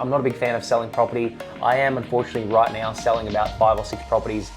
I'm not a big fan of selling property. I am unfortunately right now selling about 5 or 6 properties.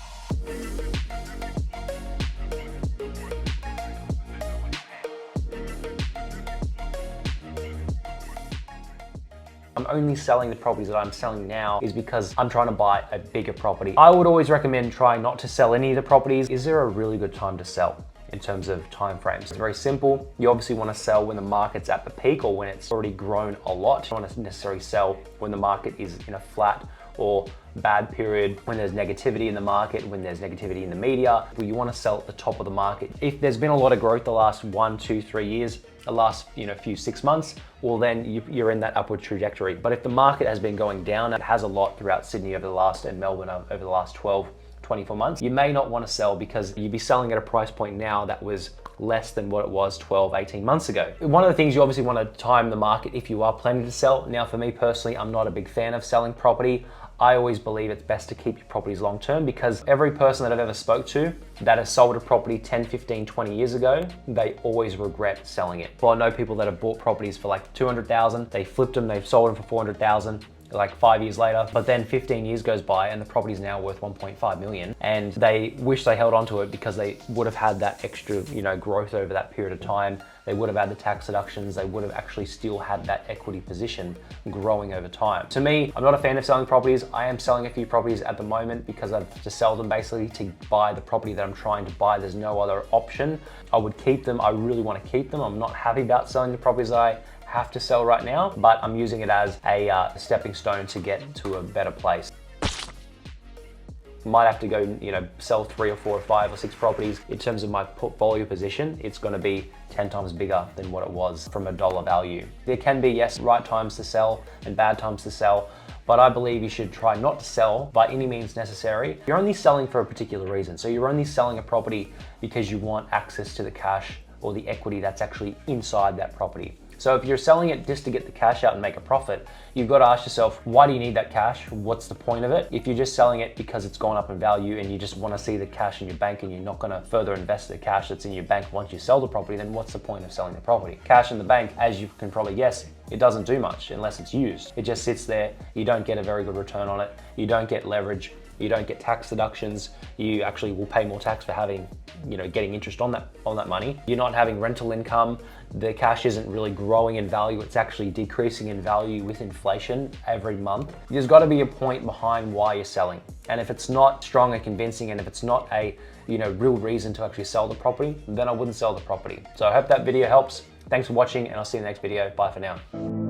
I'm only selling the properties that I'm selling now is because I'm trying to buy a bigger property. I would always recommend trying not to sell any of the properties. Is there a really good time to sell in terms of time frames? It's very simple. You obviously want to sell when the market's at the peak or when it's already grown a lot. You don't want to necessarily sell when the market is in a flat or bad period, when there's negativity in the market, when there's negativity in the media. You want to sell at the top of the market. If there's been a lot of growth the last 1, 2, 3 years, the last few 6 months, well then you're in that upward trajectory. But if the market has been going down, it has a lot throughout Sydney over the last, and Melbourne over the last 12, 24 months, you may not want to sell because you'd be selling at a price point now that was less than what it was 12, 18 months ago. One of the things you obviously want to time the market if you are planning to sell. Now for me personally, I'm not a big fan of selling property. I always believe it's best to keep your properties long term because every person that I've ever spoke to that has sold a property 10, 15, 20 years ago, they always regret selling it. Well, I know people that have bought properties for like 200,000, they flipped them, they've sold them for 400,000. Like 5 years later, but then 15 years goes by and the property is now worth 1.5 million and they wish they held on to it because they would have had that extra growth over that period of time. They would have had the tax deductions, they would have actually still had that equity position growing over time. To me, I'm not a fan of selling properties. I am selling a few properties at the moment because I've to sell them basically to buy the property that I'm trying to buy. There's no other option. I would keep them. I really want to keep them. I'm not happy about selling the properties that I have to sell right now, but I'm using it as a stepping stone to get to a better place. Might have to go, sell 3 or 4 or 5 or 6 properties. In terms of my portfolio position, it's going to be 10 times bigger than what it was from a dollar value. There can be, yes, right times to sell and bad times to sell, but I believe you should try not to sell by any means necessary. You're only selling for a particular reason. So you're only selling a property because you want access to the cash or the equity that's actually inside that property. So if you're selling it just to get the cash out and make a profit, you've got to ask yourself, why do you need that cash? What's the point of it? If you're just selling it because it's gone up in value and you just want to see the cash in your bank and you're not going to further invest the cash that's in your bank once you sell the property, then what's the point of selling the property? Cash in the bank, as you can probably guess, it doesn't do much unless it's used. It just sits there. You don't get a very good return on it. You don't get leverage. You don't get tax deductions. You actually will pay more tax for having, getting interest on that money. You're not having rental income. The cash isn't really growing in value. It's actually decreasing in value with inflation every month. There's got to be a point behind why you're selling. And if it's not strong and convincing, and if it's not a, real reason to actually sell the property, then I wouldn't sell the property. So I hope that video helps. Thanks for watching and I'll see you in the next video. Bye for now.